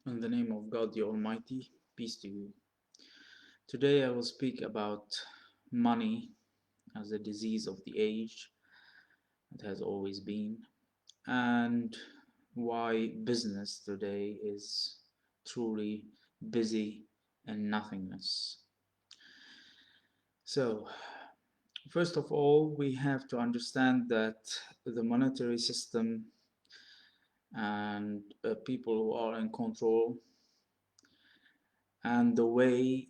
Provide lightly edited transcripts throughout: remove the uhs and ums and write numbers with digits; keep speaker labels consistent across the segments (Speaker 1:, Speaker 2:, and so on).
Speaker 1: In the name of God the Almighty, peace to you. Today I will speak about money as a disease of the age. It has always been, and why business today is truly busy and nothingness. So, first of all, we have to understand that the monetary system and people who are in control and the way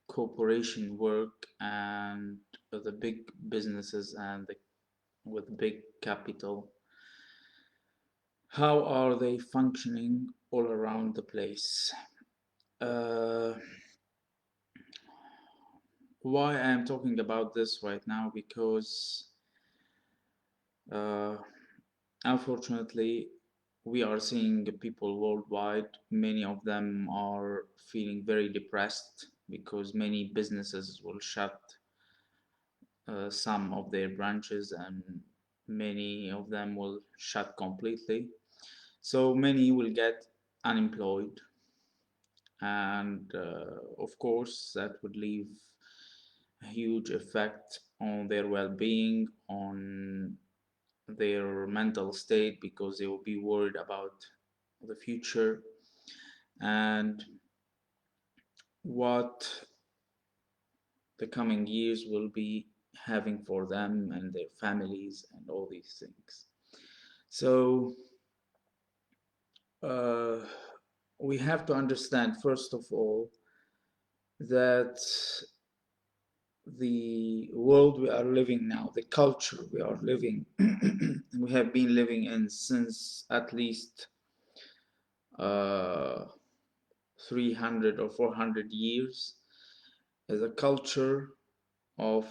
Speaker 1: corporation work and the big businesses and with big capital, how are they functioning all around the place? uh, why I am talking about this right now? Because uh, unfortunately we are seeing people worldwide, many of them are feeling very depressed because many businesses will shut some of their branches, and many of them will shut completely. So many will get unemployed, and of course, that would leave a huge effect on their well being, on their mental state, because they will be worried about the future and what the coming years will be having for them and their families and all these things. So uh, we have to understand, first of all, that the world we are living now, the culture we are living, we have been living in since at least uh, 300 or 400 years, is a culture of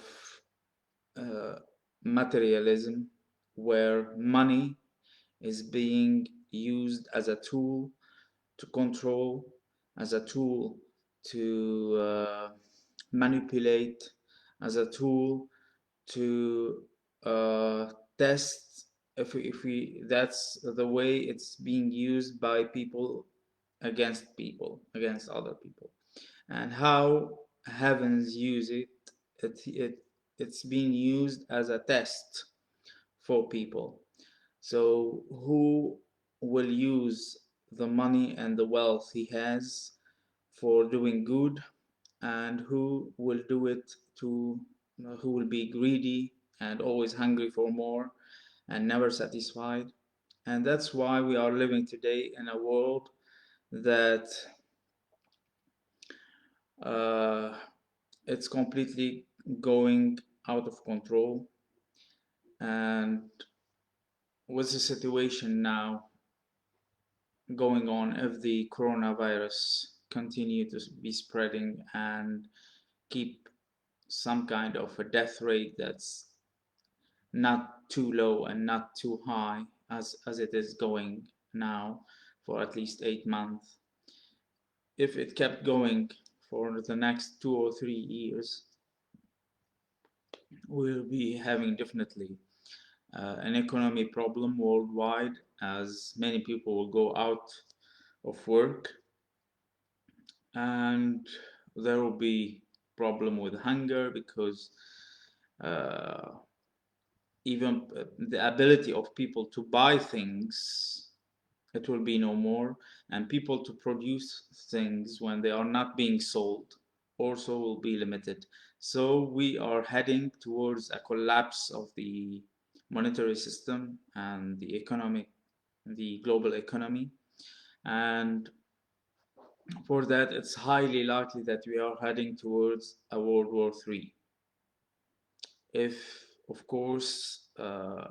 Speaker 1: uh, materialism, where money is being used as a tool to control, as a tool to manipulate, as a tool to test. If we that's the way it's being used by people, against other people, and how heavens use it. It's being used as a test for people. So who will use the money and the wealth he has for doing good, and who will do it to who will be greedy and always hungry for more and never satisfied. And that's why we are living today in a world that uh, it's completely going out of control. And with the situation now going on, if the coronavirus continue to be spreading and keep some kind of a death rate that's not too low and not too high as it is going now for at least 8 months, if it kept going for the next 2 or 3 years, we'll be having definitely an economy problem worldwide, as many people will go out of work, and there will be problem with hunger, because uh, even the ability of people to buy things, it will be no more, and people to produce things when they are not being sold also will be limited. So we are heading towards a collapse of the monetary system and the global economy. And for that, it's highly likely that we are heading towards a World War III. If, of course, the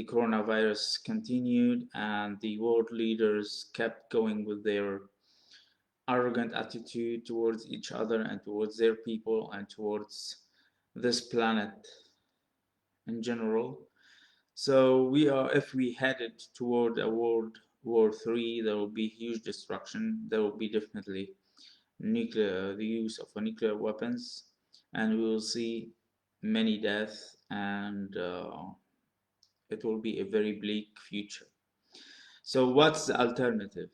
Speaker 1: coronavirus continued and the world leaders kept going with their arrogant attitude towards each other and towards their people and towards this planet in general. So if we headed toward a World War III, there will be huge destruction. There will be definitely the use of nuclear weapons, and we will see many deaths, and it will be a very bleak future. So what's the alternative?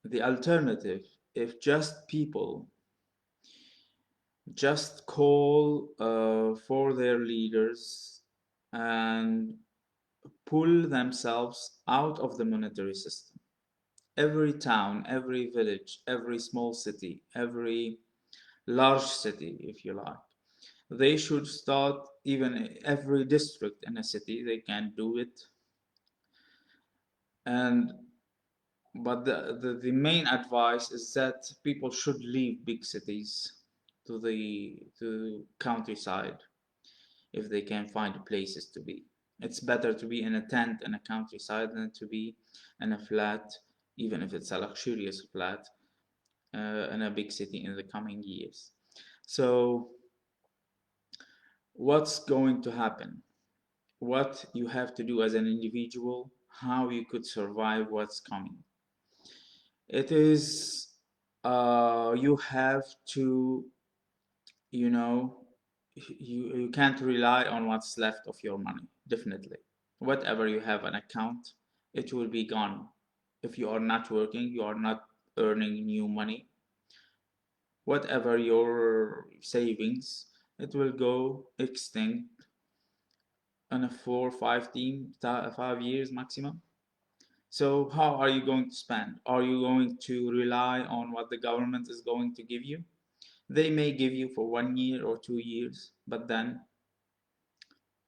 Speaker 1: The alternative, if just people just call for their leaders and pull themselves out of the monetary system. Every town, every village, every small city, every large city, if you like, they should start, even every district in a city, they can do it. And but the main advice is that people should leave big cities to countryside if they can find places to be. It's better to be in a tent in a countryside than to be in a flat, even if it's a luxurious flat, in a big city in the coming years. So, what's going to happen? What you have to do as an individual, how you could survive what's coming. It is, you have to, you know, you can't rely on what's left of your money, definitely. Whatever you have an account, it will be gone. If you are not working, you are not earning new money. Whatever your savings, it will go extinct in a 5 years maximum. So how are you going to spend? Are you going to rely on what the government is going to give you? They may give you for 1 year or 2 years, but then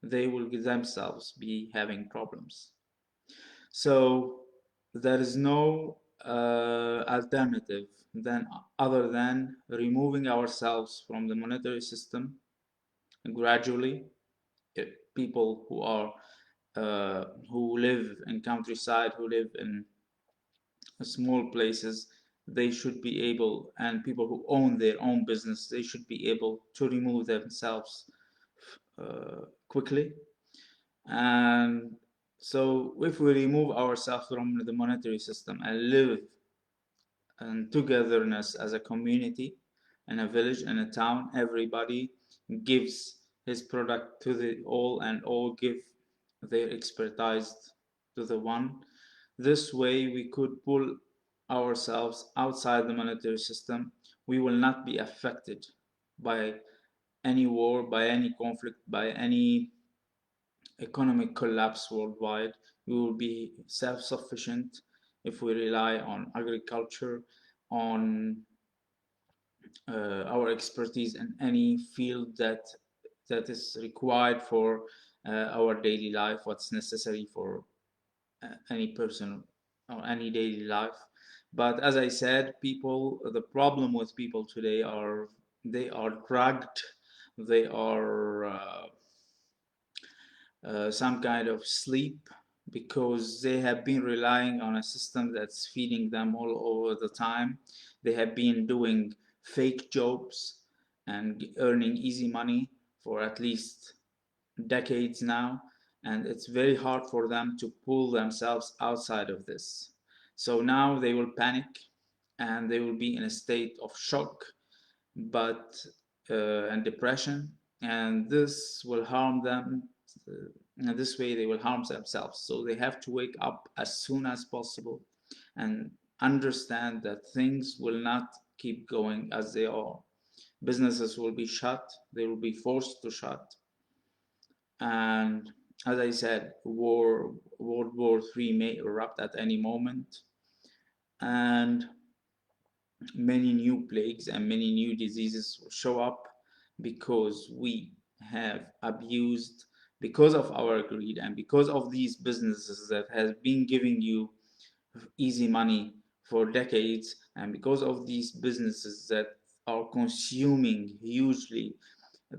Speaker 1: they will themselves be having problems. So there is no alternative than other than removing ourselves from the monetary system gradually. People who are who live in countryside, who live in small places, they should be able, and people who own their own business, they should be able to remove themselves quickly. And so if we remove ourselves from the monetary system and live in togetherness as a community, in a village, in a town, everybody gives his product to the all, and all give their expertise to the one. This way we could pull ourselves outside the monetary system. We will not be affected by any war, by any conflict, by any economic collapse worldwide. We will be self-sufficient if we rely on agriculture, on our expertise in any field that is required for our daily life, what's necessary for any person or any daily life. But as I said, the problem with people today are they are drugged, they are some kind of sleep because they have been relying on a system that's feeding them all over the time. They have been doing fake jobs and earning easy money for at least decades now, and it's very hard for them to pull themselves outside of this. So now they will panic and they will be in a state of shock, but and depression, and this will harm them. And this way they will harm themselves. So they have to wake up as soon as possible and understand that things will not keep going as they are. Businesses will be shut, they will be forced to shut. And as I said, World War III may erupt at any moment, and many new plagues and many new diseases will show up because we have abused, because of our greed and because of these businesses that has been giving you easy money for decades, and because of these businesses that are consuming hugely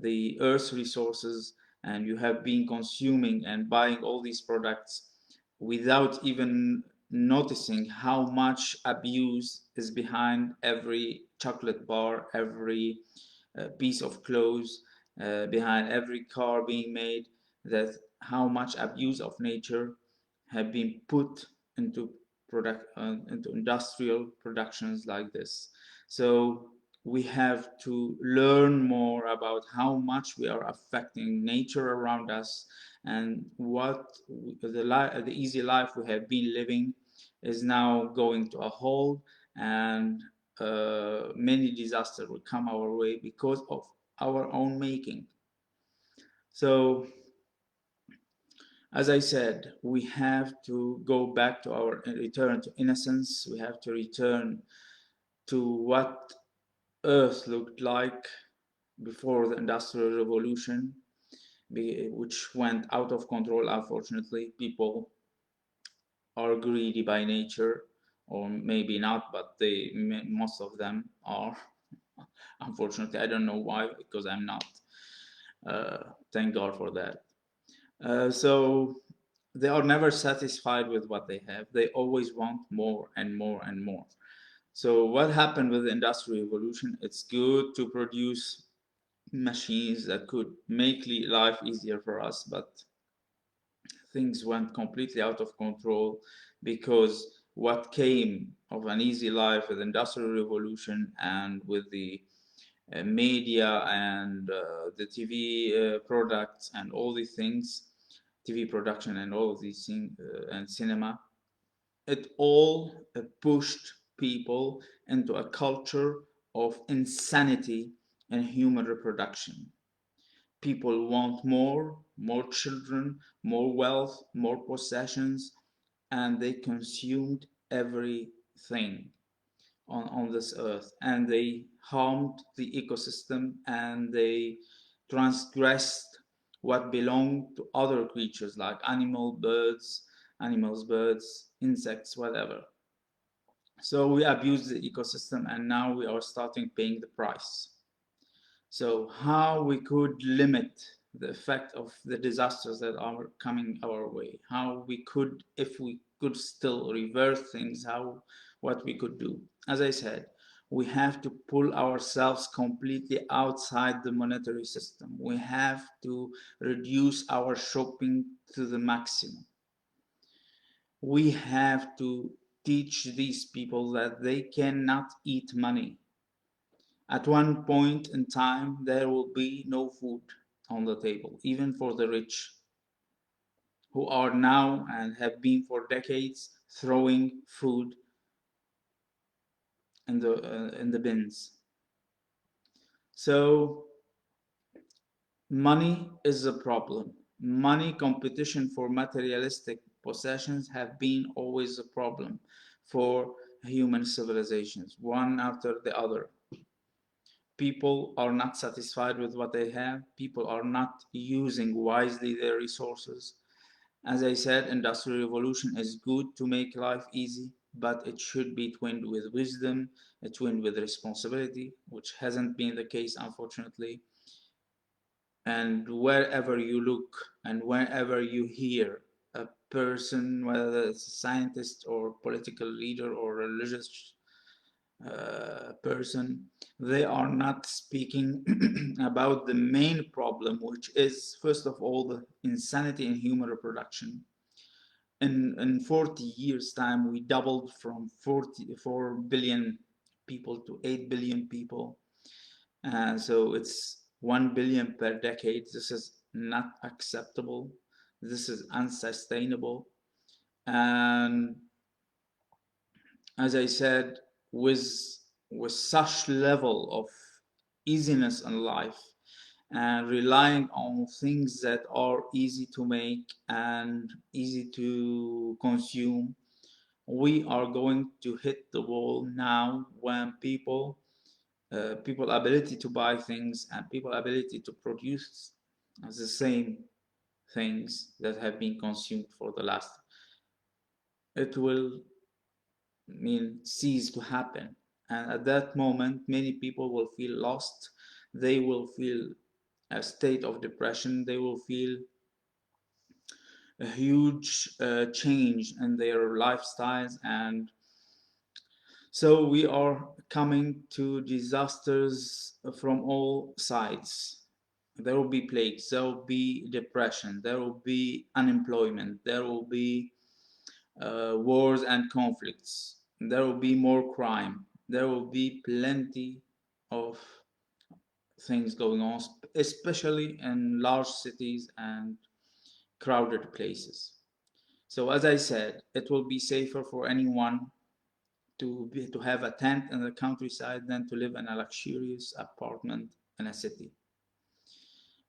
Speaker 1: the earth's resources, and you have been consuming and buying all these products without even noticing how much abuse is behind every chocolate bar, every piece of clothes, behind every car being made, that how much abuse of nature have been put into into industrial productions like this. So we have to learn more about how much we are affecting nature around us, and what the easy life we have been living is now going to a halt, and many disasters will come our way because of our own making. So, as I said, we have to go back to our return to innocence. We have to return to what Earth looked like before the Industrial Revolution, which went out of control, unfortunately. People are greedy by nature, or maybe not, but most of them are. Unfortunately, I don't know why, because I'm not. Thank God for that. So they are never satisfied with what they have. They always want more and more and more. So what happened with the industrial revolution? It's good to produce machines that could make life easier for us, but things went completely out of control, because what came of an easy life with the industrial revolution and with the media and the TV products and all these things, TV production and all of these things, and cinema, it all pushed people into a culture of insanity and human reproduction. People want more children, more wealth, more possessions, and they consumed everything on this earth, and they harmed the ecosystem, and they transgressed what belonged to other creatures like animals, birds, insects, whatever. So we abused the ecosystem, and now we are starting paying the price. So how we could limit the effect of the disasters that are coming our way, how we could, if we could still reverse things, what we could do. As I said, we have to pull ourselves completely outside the monetary system. We have to reduce our shopping to the maximum. We have to teach these people that they cannot eat money. At one point in time, there will be no food on the table, even for the rich, who are now and have been for decades throwing food in the bins. So money is a problem. Money competition for materialistic possessions have been always a problem for human civilizations, one after the other. People are not satisfied with what they have. People are not using wisely their resources. As I said, industrial revolution is good to make life easy, but it should be twinned with wisdom, twinned with responsibility, which hasn't been the case, unfortunately. And wherever you look and wherever you hear a person, whether it's a scientist or political leader or religious person, they are not speaking about the main problem, which is, first of all, the insanity in human reproduction. In 40 years' time, we doubled from 44 billion people to 8 billion people. So it's 1 billion per decade. This is not acceptable. This is unsustainable. And as I said, with such level of easiness in life and relying on things that are easy to make and easy to consume, we are going to hit the wall now when people ability to buy things and people ability to produce the same things that have been consumed for the last, it will cease to happen. And at that moment, many people will feel lost. They will feel a state of depression. They will feel a huge change in their lifestyles. And so we are coming to disasters from all sides. There will be plagues, there will be depression, there will be unemployment, there will be wars and conflicts, there will be more crime, there will be plenty of things going on, especially in large cities and crowded places. So as I said, it will be safer for anyone to have a tent in the countryside than to live in a luxurious apartment in a city.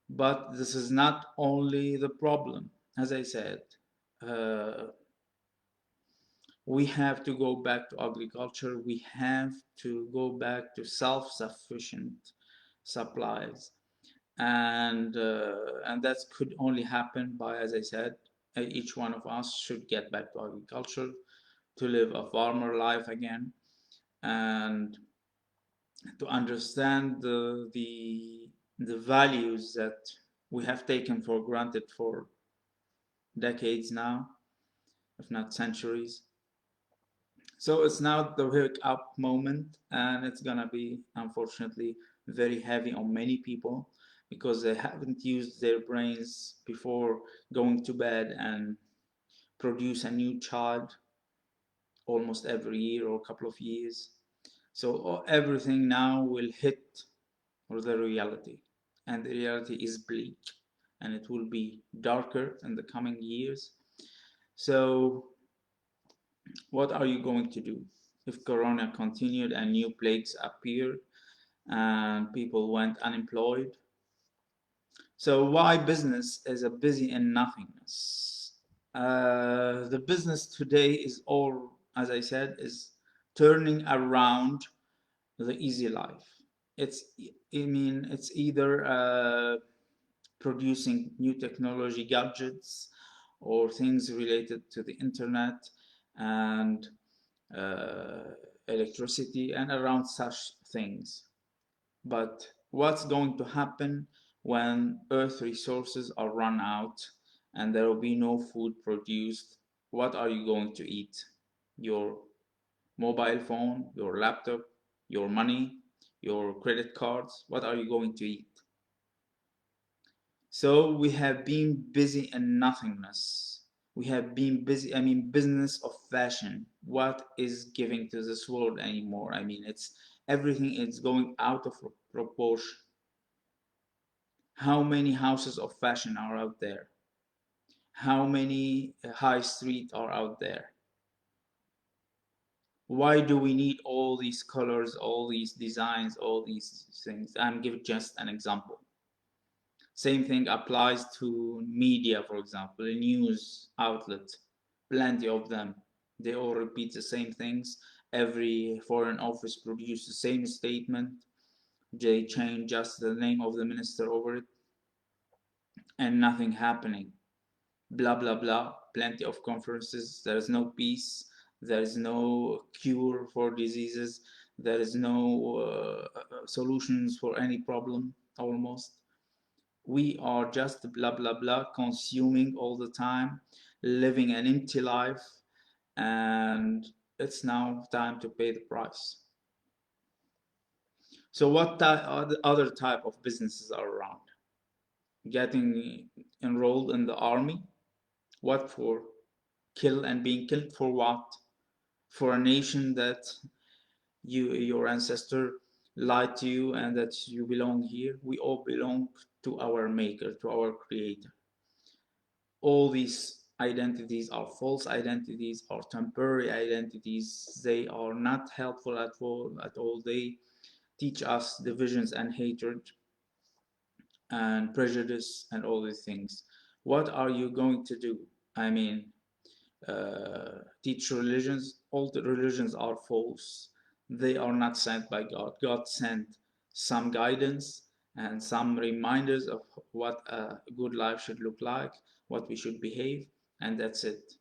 Speaker 1: But this is not only the problem. As I said, uh, we have to go back to agriculture. We have to go back to self-sufficient supplies, and that could only happen by, as I said, each one of us should get back to agriculture to live a farmer life again, and to understand the values that we have taken for granted for decades now, if not centuries. So it's now the wake up moment, and it's gonna be unfortunately very heavy on many people because they haven't used their brains before going to bed and produce a new child almost every year or a couple of years. So everything now will hit the reality, and the reality is bleak, and it will be darker in the coming years. So what are you going to do if Corona continued and new plagues appeared and people went unemployed? So why business is a busy in nothingness? The business today is all, as I said, is turning around the easy life. It's, it's either producing new technology gadgets or things related to the internet and uh, electricity and around such things. But what's going to happen when earth resources are run out and there will be no food produced? What are you going to eat? Your mobile phone, your laptop, your money, your credit cards? What are you going to eat? So we have been busy in nothingness. We have been busy, business of fashion. What is giving to this world anymore? It's everything is going out of proportion. How many houses of fashion are out there? How many high street are out there? Why do we need all these colors, all these designs, all these things? I'm giving just an example. Same thing applies to media, for example, a news outlet, plenty of them. They all repeat the same things. Every foreign office produces the same statement. They change just the name of the minister over it, and nothing happening. Blah, blah, blah. Plenty of conferences. There is no peace. There is no cure for diseases. There is no solutions for any problem, almost. We are just blah blah blah, consuming all the time, living an empty life, and it's now time to pay the price. So what other type of businesses are around? Getting enrolled in the army. What for? Kill and being killed for what? For a nation that your ancestor lied to you and that you belong here. We all belong to our maker, to our creator. All these identities are false identities, are temporary identities. They are not helpful at all. They teach us divisions and hatred and prejudice and all these things. What are you going to do? I mean, teach religions. All the religions are false. They are not sent by God. God sent some guidance and some reminders of what a good life should look like, what we should behave, and that's it.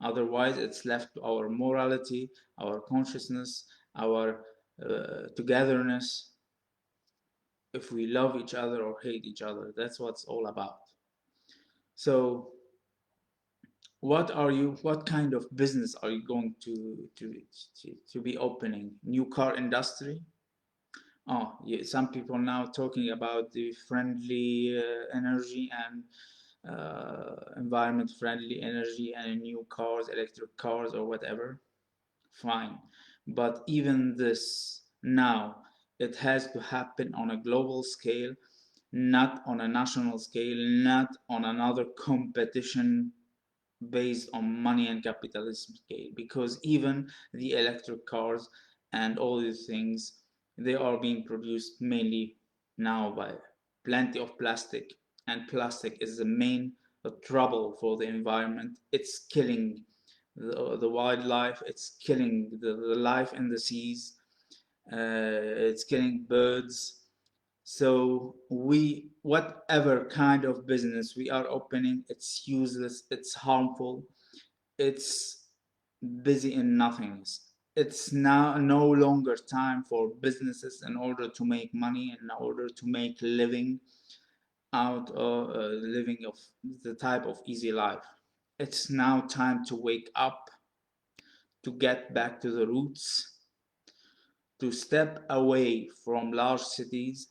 Speaker 1: Otherwise, it's left to our morality, our consciousness, our togetherness, if we love each other or hate each other. That's what it's all about. So what kind of business are you going to be opening? New car industry? Oh yeah, some people now talking about the friendly energy and environment friendly energy and new cars, electric cars or whatever. Fine, but even this now, it has to happen on a global scale, not on a national scale, not on another competition based on money and capitalism scale, because even the electric cars and all these things, they are being produced mainly now by plenty of plastic, and plastic is the main trouble for the environment. It's killing the wildlife, it's killing the life in the seas, it's killing birds. So we, whatever kind of business we are opening, it's useless, it's harmful, it's busy in nothingness. It's now no longer time for businesses in order to make money, in order to make living out of living of the type of easy life. It's now time to wake up, to get back to the roots, to step away from large cities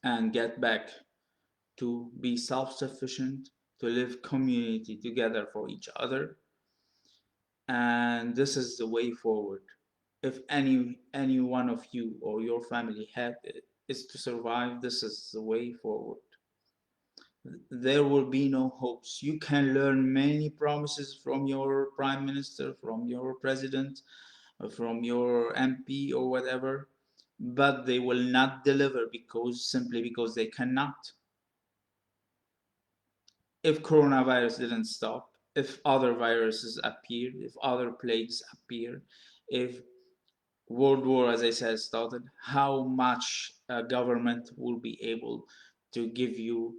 Speaker 1: and get back to be self-sufficient, to live community together for each other. And this is the way forward. If any one of you or your family is to survive, this is the way forward. There will be no hopes. You can learn many promises from your prime minister, from your president, from your MP or whatever, but they will not deliver because simply because they cannot. If coronavirus didn't stop, if other viruses appeared, if other plagues appear, if World War, as I said, started, how much a government will be able to give you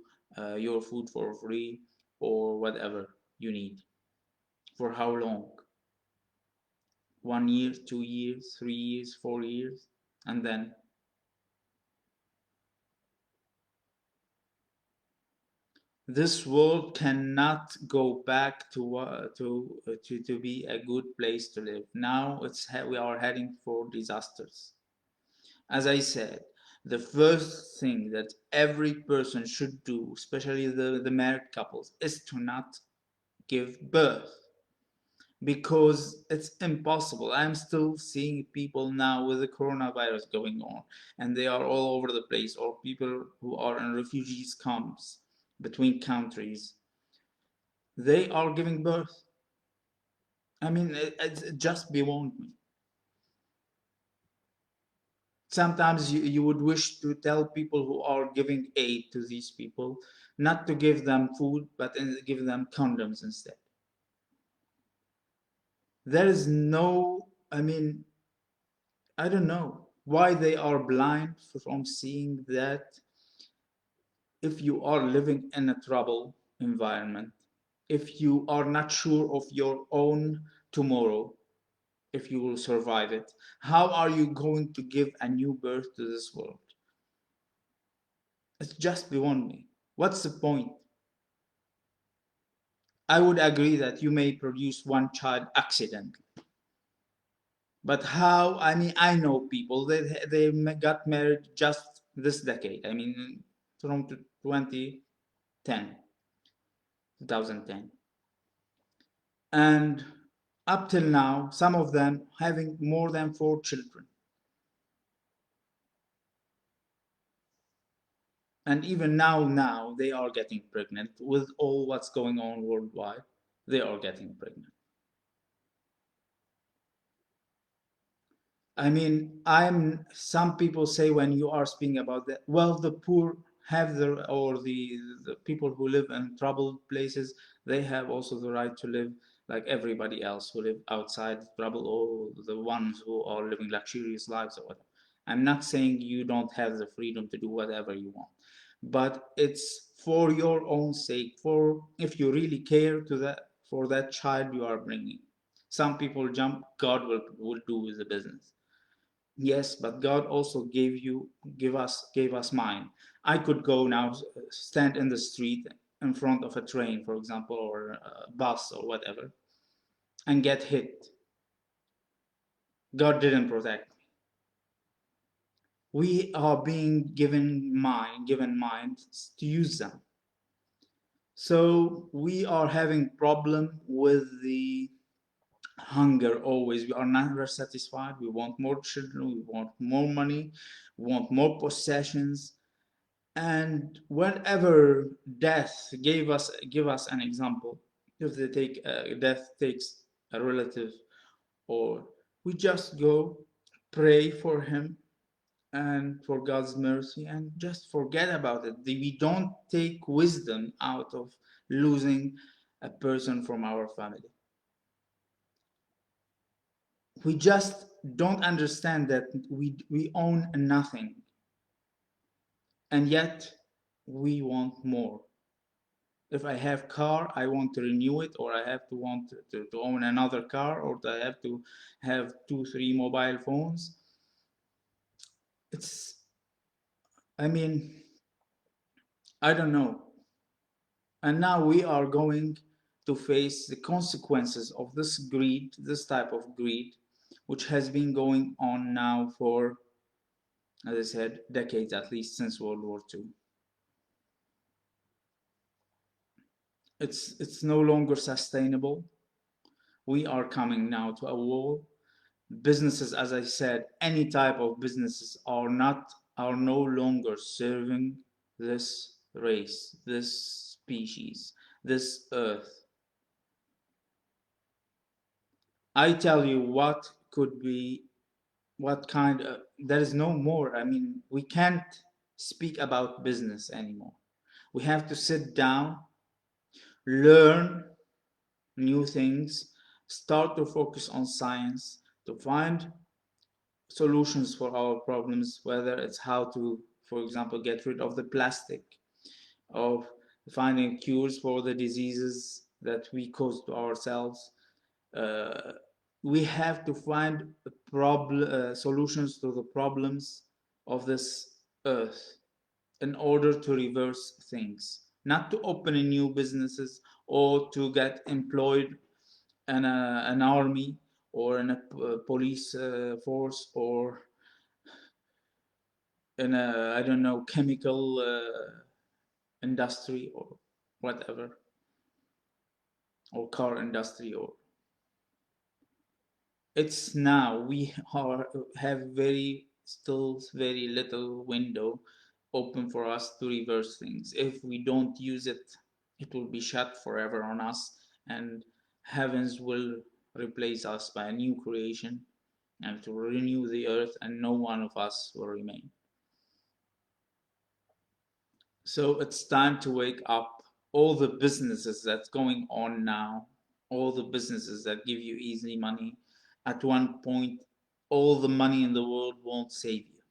Speaker 1: your food for free or whatever you need? For how long? 1 year, 2 years, 3 years, 4 years, and then this world cannot go back to be a good place to live. Now we are heading for disasters. As I said, the first thing that every person should do, especially the married couples, is to not give birth, because it's impossible. I'm still seeing people now with the coronavirus going on, and they are all over the place, or people who are in refugees camps between countries, they are giving birth. I mean, it's just beyond me. Sometimes you would wish to tell people who are giving aid to these people not to give them food, but give them condoms instead. There is no, I mean, I don't know why they are blind from seeing that if you are living in a trouble environment, if you are not sure of your own tomorrow, if you will survive it, how are you going to give a new birth to this world? It's just beyond me. What's the point? I would agree that you may produce one child accidentally, but how? I mean, I know people that they got married just this decade. I mean, from 2010, 2010, and up till now, some of them having more than 4 children. And even now they are getting pregnant with all what's going on worldwide. They are getting pregnant. I mean, some people say when you are speaking about that, well, the poor have or the people who live in troubled places, they have also the right to live like everybody else who live outside trouble, or the ones who are living luxurious lives or whatever. I'm not saying you don't have the freedom to do whatever you want, but it's for your own sake, for if you really care to that for that child you are bringing. Some people jump, God will do with the business. Yes, but God also gave us mind. I could go now, stand in the street in front of a train, for example, or a bus or whatever, and get hit. God didn't protect me. We are being given minds to use them. So we are having problem with the hunger always. We are never satisfied. We want more children, we want more money, we want more possessions. And whenever death give us an example, if they take death takes a relative, or we just go pray for him and for God's mercy and just forget about it. We don't take wisdom out of losing a person from our family. We just don't understand that we own nothing, and yet we want more. If I have car, I want to renew it, or I have to want to own another car, or I have to have 2 3 mobile phones. It's, I mean, I don't know. And now we are going to face the consequences of this greed, this type of greed, which has been going on now for, as I said, decades, at least since World War II. It's no longer sustainable. We are coming now to a wall. Businesses, as I said, any type of businesses are no longer serving this race, this species, this earth. I tell you what could be, what kind of, there is no more. I mean, we can't speak about business anymore. We have to sit down, learn new things, start to focus on science, to find solutions for our problems, whether it's how to, for example, get rid of the plastic, of finding cures for the diseases that we cause to ourselves. Uh, we have to find solutions to the problems of this earth in order to reverse things, not to open new businesses or to get employed in an army or in a police force or in a, I don't know, chemical industry or whatever, or car industry. Or it's now we have still very little window open for us to reverse things. If we don't use it, it will be shut forever on us, and heavens will replace us by a new creation, and to renew the earth, and no one of us will remain. So it's time to wake up. All the businesses that's going on now, all the businesses that give you easy money, at one point, all the money in the world won't save you.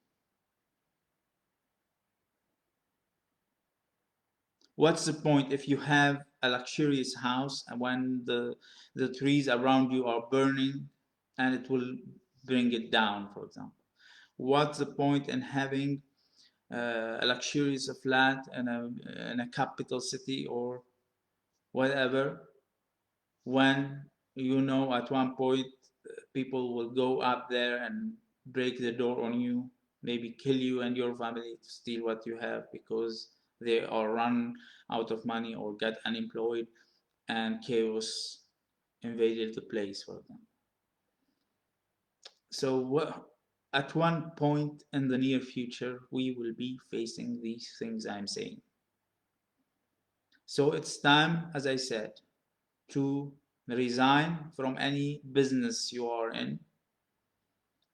Speaker 1: What's the point if you have a luxurious house and when the trees around you are burning and it will bring it down, for example? What's the point in having a luxurious flat in a capital city or whatever, when you know at one point people will go up there and break the door on you, maybe kill you and your family to steal what you have because they are run out of money or get unemployed and chaos invaded the place for them. So at one point in the near future, we will be facing these things I'm saying. So it's time, as I said, to resign from any business you are in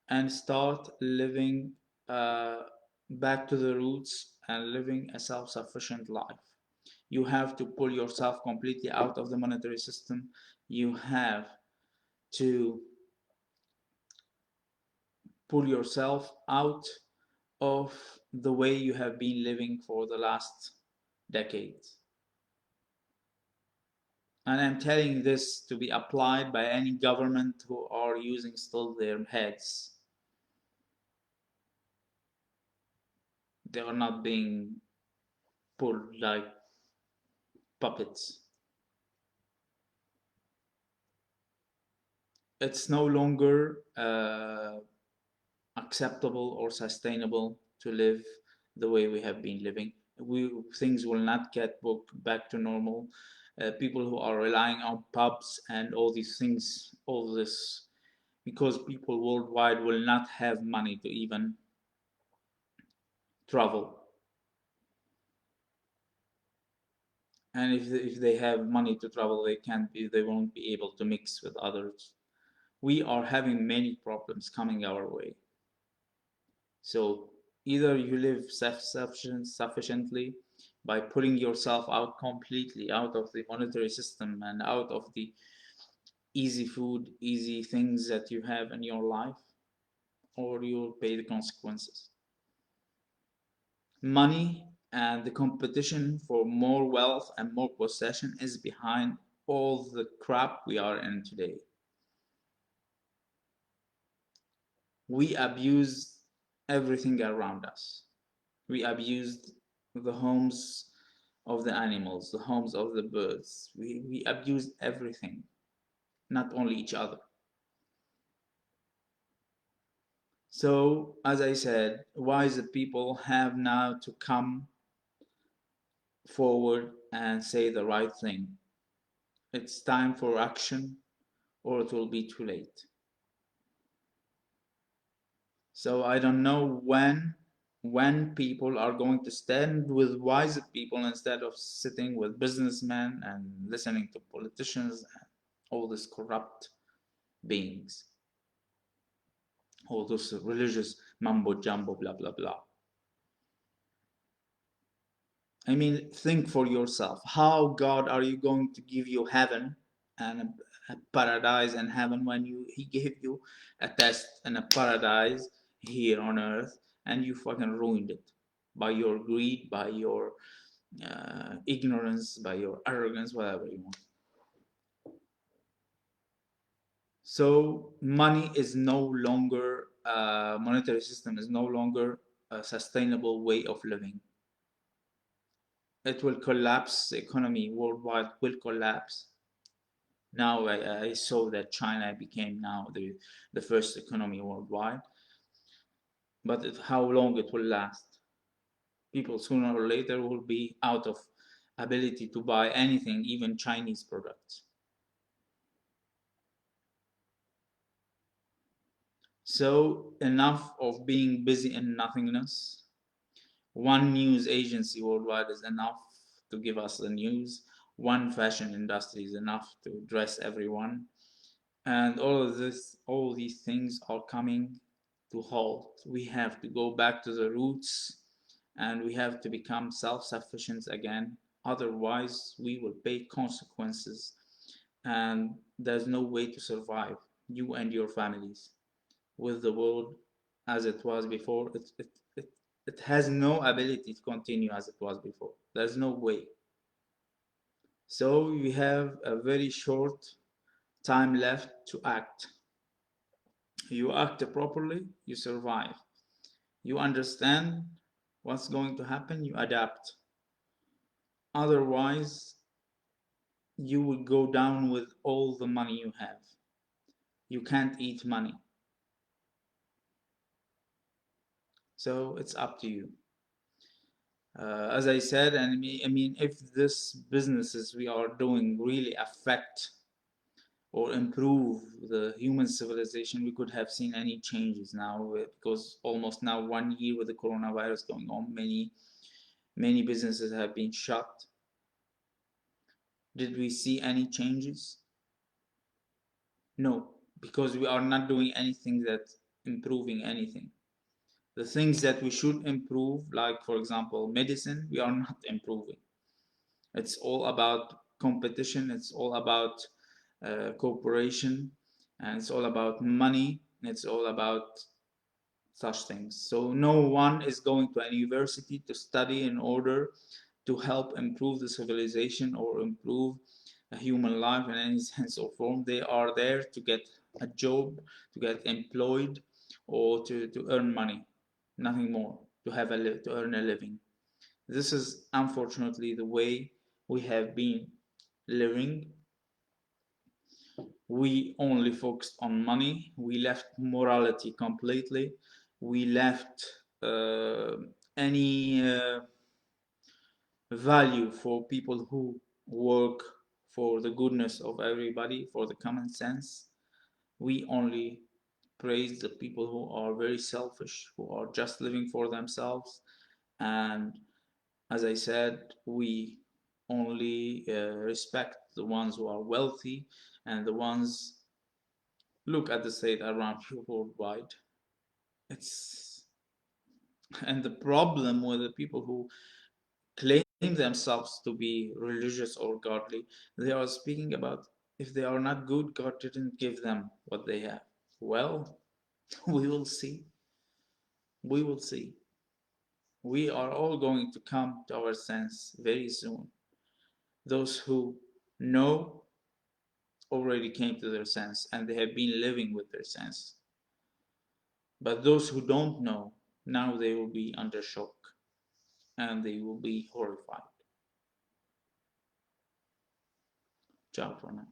Speaker 1: and start living back to the roots and living a self-sufficient life. You have to pull yourself completely out of the monetary system. You have to pull yourself out of the way you have been living for the last decades. And I'm telling this to be applied by any government who are using still their heads. They are not being pulled like puppets. It's no longer acceptable or sustainable to live the way we have been living. Things will not get back to normal. People who are relying on pubs and all these things, all this, because people worldwide will not have money to even travel. And if they have money to travel, they won't be able to mix with others. We are having many problems coming our way. So either you live sufficiently by pulling yourself out completely out of the monetary system and out of the easy food, easy things that you have in your life, or you'll pay the consequences. Money and the competition for more wealth and more possession is behind all the crap we are in today. We abuse everything around us. We abused the homes of the animals, the homes of the birds. We abused everything, not only each other. So, as I said, wise people have now to come forward and say the right thing. It's time for action, or it will be too late. So I don't know when people are going to stand with wise people instead of sitting with businessmen and listening to politicians and all these corrupt beings, all those religious mumbo jumbo, blah blah blah. I mean, think for yourself. How God are you going to give you heaven and a paradise and heaven when He gave you a test and a paradise here on earth and you fucking ruined it by your greed, by your ignorance, by your arrogance, whatever you want. So money is no longer monetary system is no longer a sustainable way of living. It will collapse. The economy worldwide will collapse. Now I saw that China became now the first economy worldwide, but how long it will last? People sooner or later will be out of ability to buy anything, even Chinese products. So enough of being busy in nothingness. One news agency worldwide is enough to give us the news. One fashion industry is enough to dress everyone. And all these things are coming to halt. We have to go back to the roots and we have to become self-sufficient again. Otherwise, we will pay consequences and there's no way to survive, you and your families, with the world as it was before. It has no ability to continue as it was before. There's no way. So we have a very short time left to act. You act properly, you survive. You understand what's going to happen, you adapt. Otherwise, you will go down with all the money you have. You can't eat money. So it's up to you. As I said, and I mean, if this businesses we are doing really affect or improve the human civilization, we could have seen any changes now, because almost now 1 year with the coronavirus going on, many businesses have been shut. Did we see any changes? No, because we are not doing anything that's improving anything. The things that we should improve, like for example medicine, we are not improving. It's all about competition, it's all about cooperation, and it's all about money, it's all about such things. So no one is going to a university to study in order to help improve the civilization or improve a human life in any sense or form. They are there to get a job, to get employed, or to earn money, nothing more, to have to earn a living. This is unfortunately the way we have been living. We only focused on money. We left morality completely. We left any value for people who work for the goodness of everybody, for the common sense. We only praise the people who are very selfish, who are just living for themselves. And as I said, we only respect the ones who are wealthy, and the ones look at the state around you worldwide. It's and the problem with the people who claim themselves to be religious or godly, they are speaking about if they are not good, God didn't give them what they have. Well, we will see. We will see. We are all going to come to our sense very soon. Those who know already came to their sense and they have been living with their sense. But those who don't know, now they will be under shock and they will be horrified. Ciao for now.